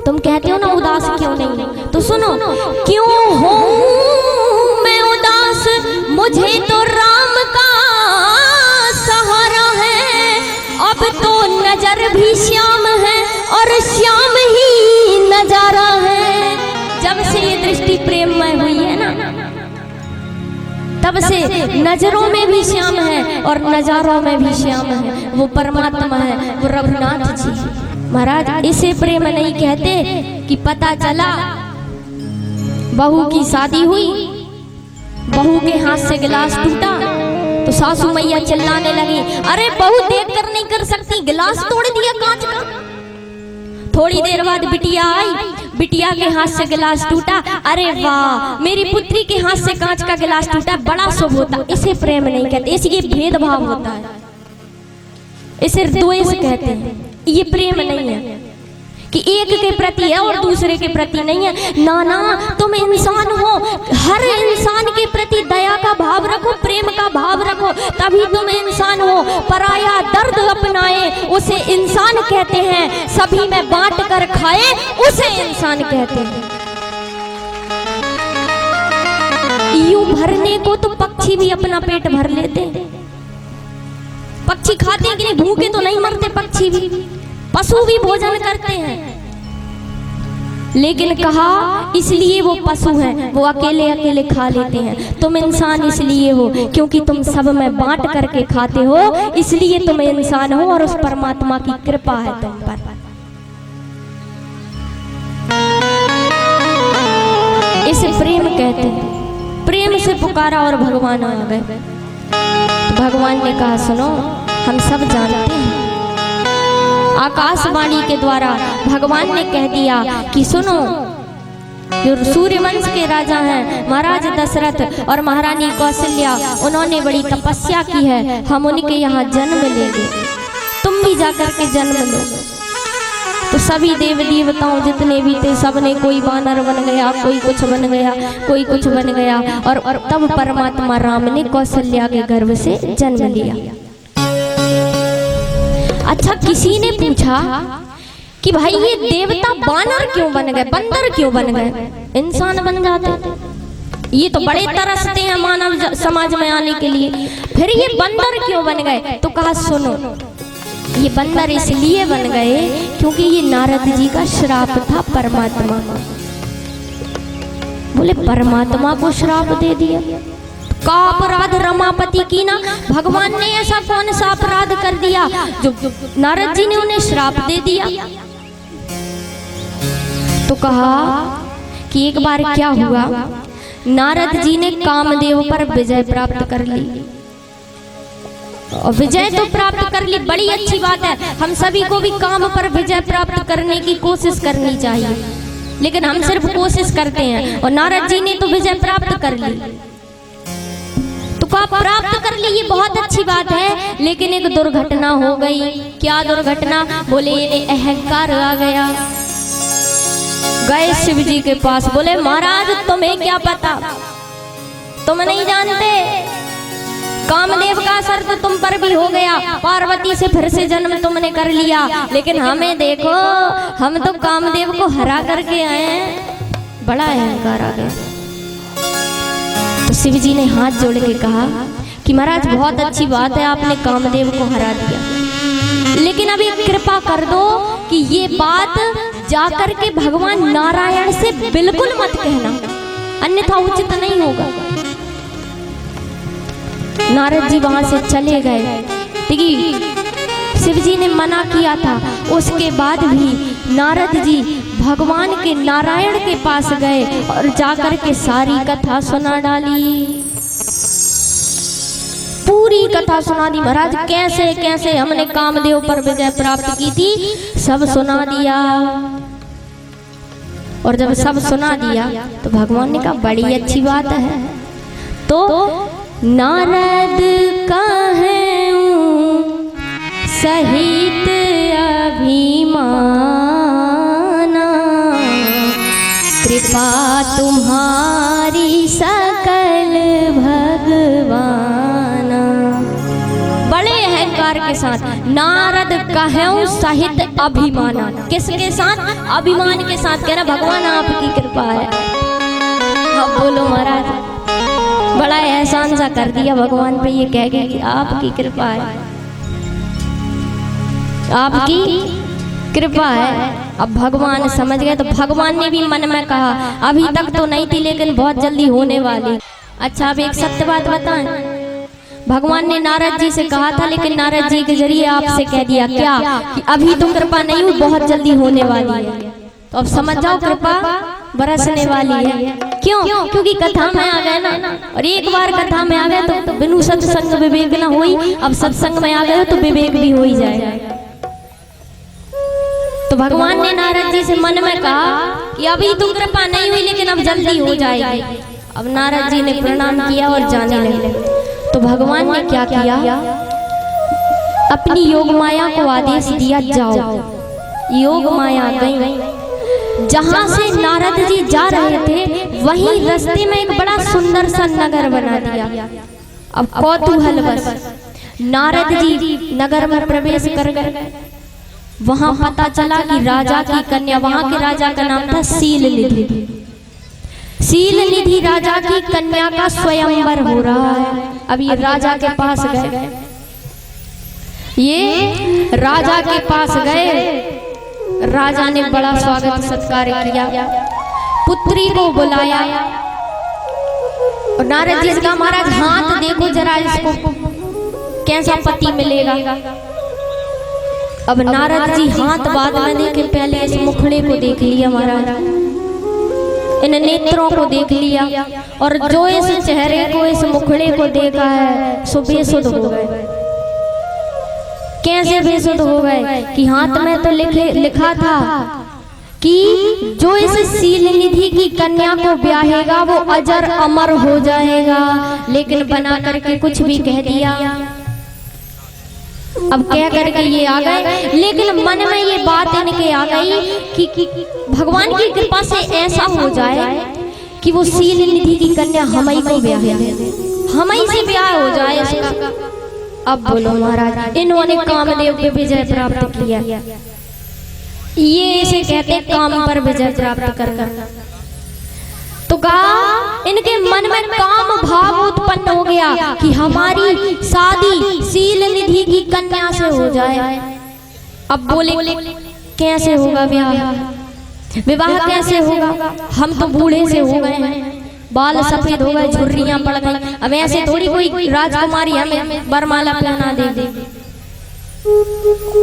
तुम कहते हो ना उदास क्यों नहीं, तो सुनो, क्यों हूँ मैं उदास, मुझे तो राम का सहारा है। अब तो नजर भी श्याम है और श्याम ही नजारा है। जब से ये दृष्टि प्रेममय हुई है ना, तब से नजरों में भी श्याम है और नजारों में भी श्याम है। वो परमात्मा है, वो रघुनाथ जी है। महाराज इसे प्रेम नहीं कहते कि पता चला बहू की शादी हुई, बहू के हाथ से गिलास टूटा तो सासू मैया चिल्लाने लगी, अरे बहू देख कर नहीं कर सकती, गिलास तोड़ दिया कांच का। थोड़ी देर बाद बिटिया आई, बिटिया के हाथ से गिलास टूटा, अरे वाह मेरी पुत्री के हाथ से कांच का गिलास टूटा, बड़ा शुभ होता। इसे प्रेम नहीं कहते, इसे ये भेदभाव होता है, इसे द्वेष कहते हैं। ये प्रेम नहीं है कि एक के प्रति है और दूसरे के प्रति नहीं है। ना ना, तुम इंसान हो, हर इंसान के प्रति दया का भाव रखो, प्रेम का भाव रखो, तभी तुम इंसान हो। पराया दर्द अपनाए उसे इंसान कहते हैं, सभी में बांट कर खाए उसे इंसान कहते हैं। यूं भरने को तो पक्षी भी अपना पेट भर लेते हैं। पक्षी खाते हैं कि नहीं, भूखे तो नहीं मरते पक्षी भी, पशु भी भोजन करते हैं। लेकिन कहा इसलिए वो पशु हैं, वो अकेले अकेले खा लेते हैं। तुम इंसान इसलिए हो क्योंकि तुम सब में बांट करके खाते हो, इसलिए तुम इंसान हो और उस परमात्मा की कृपा है तुम पर। इसे प्रेम कहते हैं। प्रेम से पुकारा और भगवान आ गए। तो भगवान ने कहा सुनो, हम सब जानते हैं, आकाशवाणी के द्वारा भगवान ने कह दिया कि सुनो, जो सूर्यवंश के राजा हैं महाराज दशरथ और महारानी कौशल्या, उन्होंने बड़ी तपस्या की है, हम उनके यहाँ जन्म लेंगे, तुम भी जाकर के जन्म लो। तो सभी देव देवताओं जितने भी थे, सबने कोई वानर बन गया, कोई कुछ बन गया, कोई कुछ बन गया, और तब परमात्मा राम ने कौशल्या के गर्भ से जन्म लिया। अच्छा, किसी ने पूछा कि भाई ये देवता बानर क्यों बन गए, बंदर क्यों बन गए, इंसान बन जाते। ये तो बड़े तरसते हैं मानव समाज में आने के लिए, फिर ये बंदर क्यों बन गए? तो कहा सुनो, ये बंदर इसलिए बन गए क्योंकि ये नारद जी का श्राप था परमात्मा का। बोले परमात्मा को श्राप दे दिया, का अपराध रमापति की ना, भगवान ने ऐसा कौन सा अपराध कर दिया जो नारद जी ने उन्हें श्राप दे दिया? तो कहा कि एक बार क्या हुआ, नारद जी ने कामदेव पर विजय प्राप्त कर ली, और विजय तो प्राप्त कर ली, बड़ी अच्छी बात है। हम सभी को भी काम पर विजय प्राप्त करने की कोशिश करनी चाहिए, लेकिन हम सिर्फ कोशिश करते हैं, और नारद जी ने तो विजय प्राप्त कर ली। तो का प्राप्त कर ली, ये बहुत अच्छी बात है, लेकिन एक दुर्घटना हो गई। क्या दुर्घटना? बोले इन्हें अहंकार आ गया। गए शिव जी के पास, बोले महाराज तुम्हें क्या पता, तुम नहीं जानते, कामदेव का असर तो तुम पर भी हो गया, पार्वती से फिर से जन्म तुमने कर लिया, लेकिन हमें देखो, हम तो कामदेव को हरा करके आए हैं। बड़ा अहंकार आ गया। तो शिव जी ने हाथ जोड़ के कहा कि महाराज बहुत अच्छी बात है, आपने कामदेव को हरा दिया, लेकिन अब एक कृपा कर दो कि ये बात जाकर के भगवान नारायण से बिल्कुल मत कहना, अन्यथा उचित नहीं होगा। नारद जी वहां से चले गए। देखिए शिव जी ने मना किया था, उसके बाद भी नारद जी भगवान के नारायण के पास गए और जाकर के सारी कथा सुना डाली, पूरी कथा सुना दी। महाराज कैसे कैसे हमने कामदेव पर विजय प्राप्त की थी, सब सुना दिया। और जब सब सुना दिया तो भगवान ने कहा बड़ी अच्छी बात है, तो नारद कहूं सहित अभिमाना, कृपा तुम्हारी सकल भगवाना। बड़े अहंकार के साथ नारद कहूँ सहित अभिमाना। किसके साथ? अभिमान के साथ। कह रहा भगवान आपकी कृपा है। अब बोलो महाराज, बड़ा एहसान सा कर दिया भगवान पे ये कह के कि आपकी कृपा है, आपकी कृपा है। अब भगवान समझ गए, तो भगवान ने भी मन में कहा अभी तक तो नहीं थी लेकिन बहुत जल्दी होने वाली। अच्छा, अब एक सत्य बात बताएं, भगवान ने नारद जी से कहा था लेकिन नारद जी के जरिए आपसे कह दिया क्या कि अभी तो कृपा नहीं हुई, बहुत जल्दी होने वाली है। तो अब समझ जाओ कृपा बरसने वाली है। क्यों? क्योंकि कथा में आ गए ना, और एक बार कथा में आ गए तो बिनु सत्संग विवेक ना हुई। अब सत्संग में आ गए तो विवेक भी हो ही जाएगा। तो भगवान ने नारद जी से मन में कहा कि अभी तो कृपा नहीं हुई लेकिन अब जल्दी हो जाएगी। अब नारद जी ने प्रणाम किया और जाने लगे। तो भगवान ने क्या किया, अपनी योग माया को आदेश दिया जाओ। योग माया गई। जहां से नारद जी जा रहे थे वहीं रास्ते में एक बड़ा सुंदर सा नगर बना दिया। अब कौतूहलवश नारद जी नगर में प्रवेश कर गए। वहां पता चला कि राजा की कन्या, वहां के राजा का नाम था शीलनिधि। शीलनिधि राजा की कन्या का स्वयंवर हो रहा है। अब ये राजा के पास गए, ये राजा के पास गए। राजा ने बड़ा स्वागत सत्कार किया, पुत्री को बुलाया और नारद जी से कहा महाराज हाथ देखो जरा, इसको कैसा पति मिलेगा। अब नारद जी हाथ बाद में देखे, पहले इस मुखड़े को देख लिया महाराज, इन नेत्रों को देख लिया, और जो इस चेहरे को, इस मुखड़े को देखा है सो बेसुध हो गए। कैसे बेसुध हो गए कि हाथ में तो लिखा था कि जो इस शीलनिधि की कन्या को ब्याहेगा वो अजर अमर हो जाएगा, लेकिन बना करके कुछ भी कह दिया। अब कह करके ये आ गए, लेकिन मन में ये बात इनके आ गई कि भगवान की कृपा से ऐसा हो जाए कि वो शीलनिधि की कन्या हमई को ब्याह दे, हमई से ब्याह हो जाए इसका। अब बोलो महाराज, इन्होंने कामदेव पे विजय प्राप्त किया। ये इसे कहते काम पर विजय प्राप्त करना। तो कहा इनके मन में काम भाव उत्पन्न हो गया कि हमारी शादी शीलनिधि की कन्या से हो जाए। अब बोले कैसे होगा विवाह, विवाह कैसे होगा, हम तो बूढ़े से हो गए हैं, बाल सफेद हो गए, झुर्रियां पड़ गई। अब ऐसे थोड़ी कोई राजकुमारी हमें बरमाला पहना दे।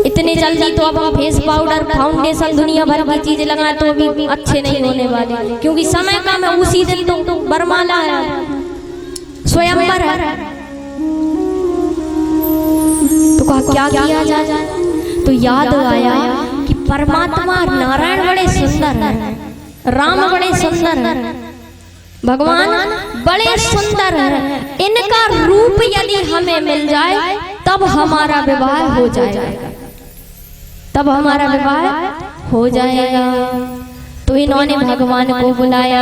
इतने जल्दी तो अब हम फेस पाउडर, फाउंडेशन, दुनिया भर की चीजें लगाए तो भी अच्छे नहीं होने वाले, क्योंकि समय कम है। उसी दिन तो बरमाला है, स्वयंवर है। तो कहा क्या किया जाए, तो याद आया कि परमात्मा नारायण बड़े सुंदर है, राम बड़े सुंदर है, भगवान बड़े सुंदर है। इनका रूप यदि हमें मिल जाए तब हमारा विवाह हो जाएगा, तब हमारा विवाह हो जाएगा। तो इन्होंने भगवान को बुलाया।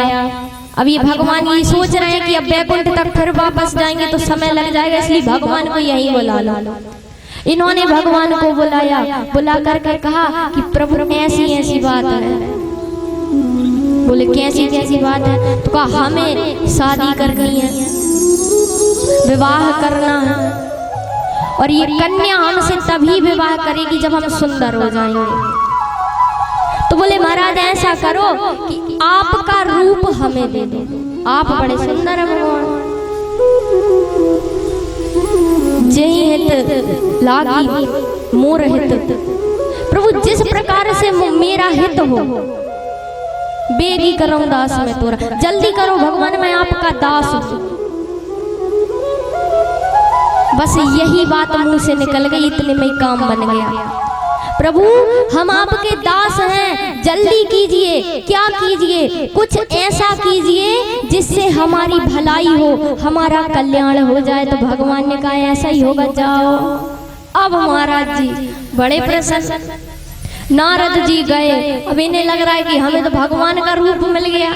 अब ये भगवान ये सोच रहे हैं कि अब बैकुंठ तक फिर वापस जाएंगे तो समय लग जाएगा, इसलिए भगवान को यहीं बुला लो। इन्होंने भगवान को बुलाया, बुला करके कहा कि प्रभु ऐसी ऐसी बात है। बोले कैसी कैसी बात है, तो कहा हमें शादी करनी है, विवाह करना है, और ये कन्या हमसे तभी विवाह करेगी जब हम सुंदर हो जाएंगे। तो बोले महाराज ऐसा करो कि आपका रूप हमें दे दो, आप बड़े सुंदर है भगवान। जय हित लागी मोर हित, प्रभु जिस प्रकार से मेरा हित हो बेगी करो दास में तोरा, जल्दी करो भगवान मैं आपका दास हूं। बस यही बात मुंह से निकल गई, इतने में काम बन गया। प्रभु हम आपके दास हैं, जल्दी कीजिए, क्या कीजिए, कुछ ऐसा कीजिए जिससे हमारी भलाई हो, हमारा कल्याण हो जाए। तो भगवान ने कहा ऐसा ही होगा, जाओ। अब महाराज जी बड़े प्रसन्न, नारद जी गए। अब इन्हें लग रहा है कि हमें तो भगवान का रूप मिल गया,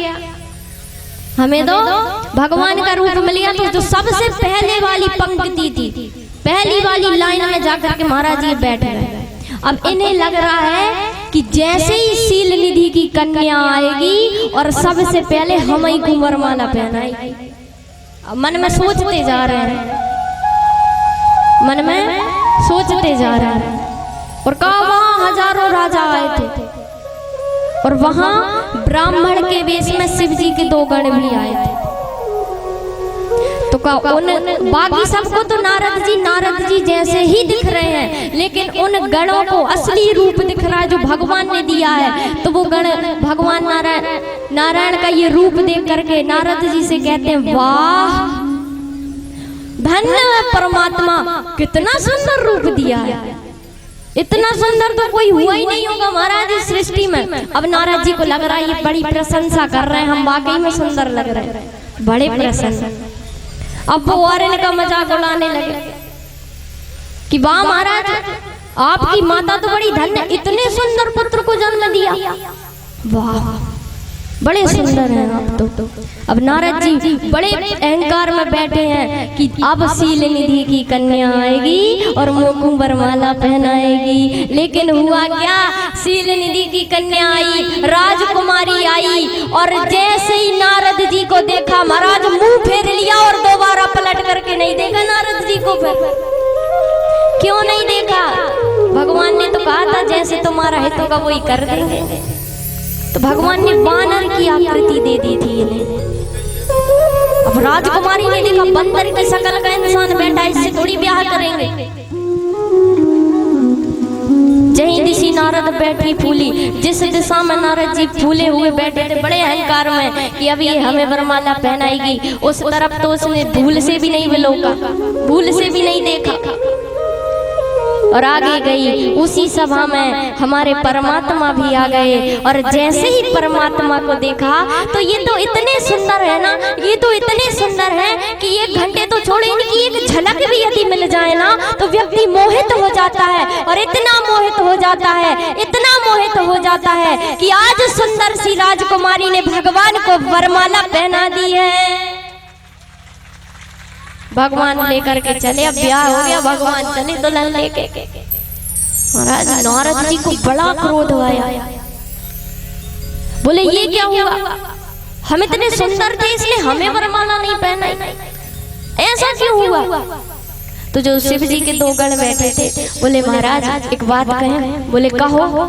हमें तो भगवान का रूप मिल गया। तो जो सबसे पहले वाली पंक्ति थी, पहली वाली लाइन में जाकर के महाराज जी बैठ गए। अब इन्हें लग रहा है कि जैसे ही शील निधि की कन्या आएगी और सबसे पहले हम ही को वरमाला पहनाएगी। अब मन में सोचते जा रहे हैं, मन में सोचते जा रहे हैं। और कहा वहां हजारों राजा आए थे और वहां ब्राह्मण के वेश में शिव जी के 2 गण भी आए थे। तो कहा उन बाकी सबको तो नारद जी जैसे ही दिख रहे हैं, लेकिन उन गणों को असली रूप दिख रहा है जो भगवान ने दिया है। तो वो गण भगवान नारायण का ये रूप देख करके नारद जी से कहते हैं, वाह धन्य है परमात्मा, कितना सुंदर रूप दिया है। इतना सुंदर तो कोई हुआ ही नहीं होगा महाराज इस सृष्टि में। अब नारद जी को लग रहा है ये बड़ी प्रशंसा कर रहे हैं, हम वाकई में सुंदर लग रहे हैं, बड़े प्रसन्न। अब वो और इनका मजाक उड़ाने लगे कि वाह महाराज आपकी माता तो बड़ी धन्य, इतने सुंदर पुत्र को जन्म दिया, वाह बड़े सुंदर हैं आप तो। अब नारद जी बड़े अहंकार में बैठे हैं कि अब शील निधि की कन्या आएगी और मुँह को वरमाला पहनाएगी। लेकिन हुआ क्या, शील निधि की कन्या आई, राजकुमारी आई और जैसे ही नारद जी को देखा महाराज मुंह फेर लिया और दोबारा पलट करके नहीं देखा नारद जी को। फिर क्यों नहीं देखा, भगवान ने तो कहा था जैसे तुम्हारा हित होगा वही कर देंगे। तो भगवान ने वानर की आकृति दे दी थी इन्हें। अब राजकुमारी ने देखा बंदर की शक्ल का इंसान बैठा, इससे थोड़ी ब्याह करेंगे। जहीं दिशा नारद बैठी फूली, जिस दिशा में नारद जी फूले हुए बैठे थे बड़े अहंकार में कि अभी हमें वरमाला पहनाएगी, उस तरफ तो उसने भूल से भी नहीं विलोका, भूल से भी नहीं देखा और आगे गई। उसी सभा में हमारे परमात्मा भी आ गए और जैसे ही परमात्मा को देखा तो ये तो इतने सुंदर है ना, ये तो इतने सुंदर है कि 1 घंटे तो छोड़े, इनकी एक झलक भी यदि मिल जाए ना तो व्यक्ति मोहित हो जाता है। और इतना मोहित हो जाता है, इतना मोहित हो जाता है कि आज सुंदर सी राजकुमारी ने भगवान को वरमाला पहना दी है। भगवान लेकर के चले, अब ब्याह हो गया, भगवान चले दुल्हन लेके। महाराज नारद जी को बड़ा क्रोध आया, बोले ये क्या हुआ, हम इतने सुंदर थे इसलिए हमें वरमाला नहीं पहनाई, ऐसा क्यों हुआ। तो जो शिव जी के 2 गण बैठे थे बोले महाराज एक बात कहें। बोले कहो।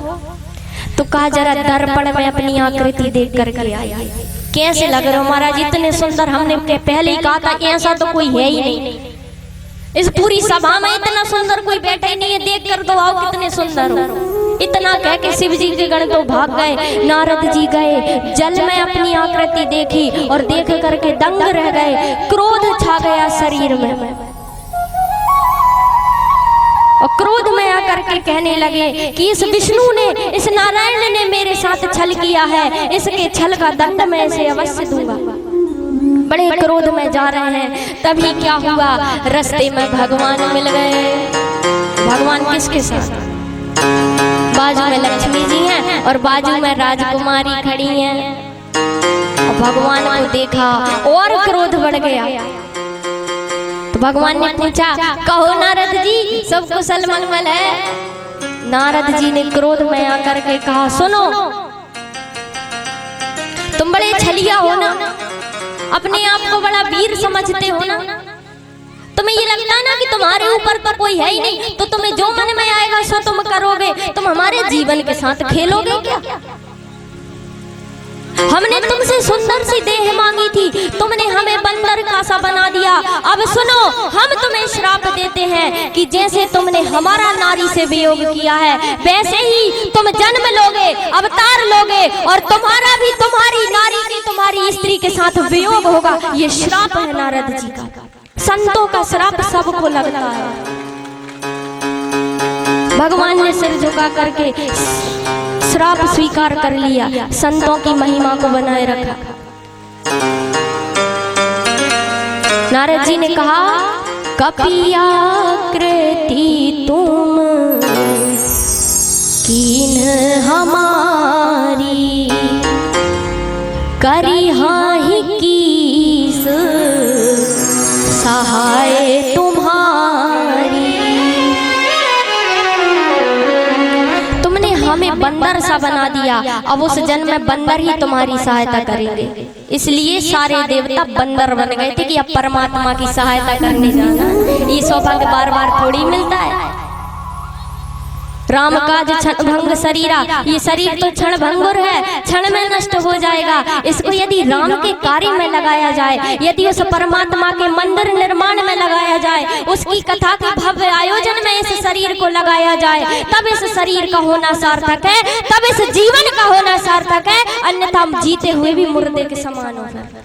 तो कहा जरा दर्पण में अपनी आकृति देख करके आइए, कैसे लग रहे हो महाराज, इतने सुंदर। हमने पहले ही कहा था कि ऐसा तो कोई है ही नहीं, इस पूरी सभा में इतना सुंदर कोई बैठा ही नहीं है, देख कर तो आओ कितने सुंदर हो। इतना कह के शिव जी के गण तो भाग गए। नारद जी गए, जल में अपनी आकृति देखी और देख करके दंग रह गए, क्रोध छा गया शरीर में और क्रोध में आकर के कहने लगे कि इस विष्णु ने, इस नारायण ने मेरे साथ छल किया है, इसके छल का दंड मैं इसे अवश्य दूंगा। बड़े क्रोध में जा रहे हैं, तभी क्या हुआ, रास्ते में भगवान मिल गए। भगवान किसके साथ, बाजू में लक्ष्मी जी हैं और बाजू में राजकुमारी खड़ी हैं। और भगवान को देखा और क्रोध बढ़ गया। भगवान ने पूछा कहो नारद जी सब कुशल मंगल है। नारद जी ने क्रोध में आकर के कहा सुनो, तुम बड़े छलिया हो ना, अपने आप को बड़ा वीर समझते हो ना, तुम्हें ये लगता है ना कि तुम्हारे ऊपर तो कोई है ही नहीं, तो तुम्हें जो मन में आएगा सो तुम करोगे, तुम हमारे जीवन के साथ खेलोगे क्या। हमने तुमसे सुंदर सी देह मांगी थी, तुमने हमें बंदर का सा बना दिया। अब सुनो, हम तुम्हें श्राप देते हैं कि जैसे तुमने हमारा नारी से वियोग किया है वैसे ही तुम जन्म लोगे, अवतार लोगे और तुम्हारा भी तुम्हारी नारी की, तुम्हारी स्त्री के साथ वियोग होगा। ये श्राप है नारद जी का। संतों का श्राप सबको लगता है। भगवान ने सिर झुका करके श्राप स्वीकार कर लिया, संतों की महिमा को बनाए रखा। नारद जी ने कहा कपिया कृति तुम कीन हमारी, करी हाहि कीस सहाय तुम्हारी। बंदर सा बना दिया, अब उस जन्म में बंदर ही तुम्हारी सहायता करेंगे। इसलिए सारे देवता बंदर बन गए थे कि अब परमात्मा की सहायता करने जाना। ये सौभाग्य बार बार थोड़ी मिलता है। राम काज क्षण भंग शरीरा, ये शरीर तो क्षण भंगुर है, क्षण में नष्ट हो जाएगा। इसको यदि राम के कार्य में लगाया जाए, यदि उस परमात्मा के मंदिर निर्माण में लगाया जाए, उसकी कथा के भव्य आयोजन में इस शरीर को लगाया जाए, तब इस शरीर का होना सार्थक है, तब इस जीवन का होना सार्थक है। अन्यथा हम जीते हुए भी मुर्दे के समान हो जाए।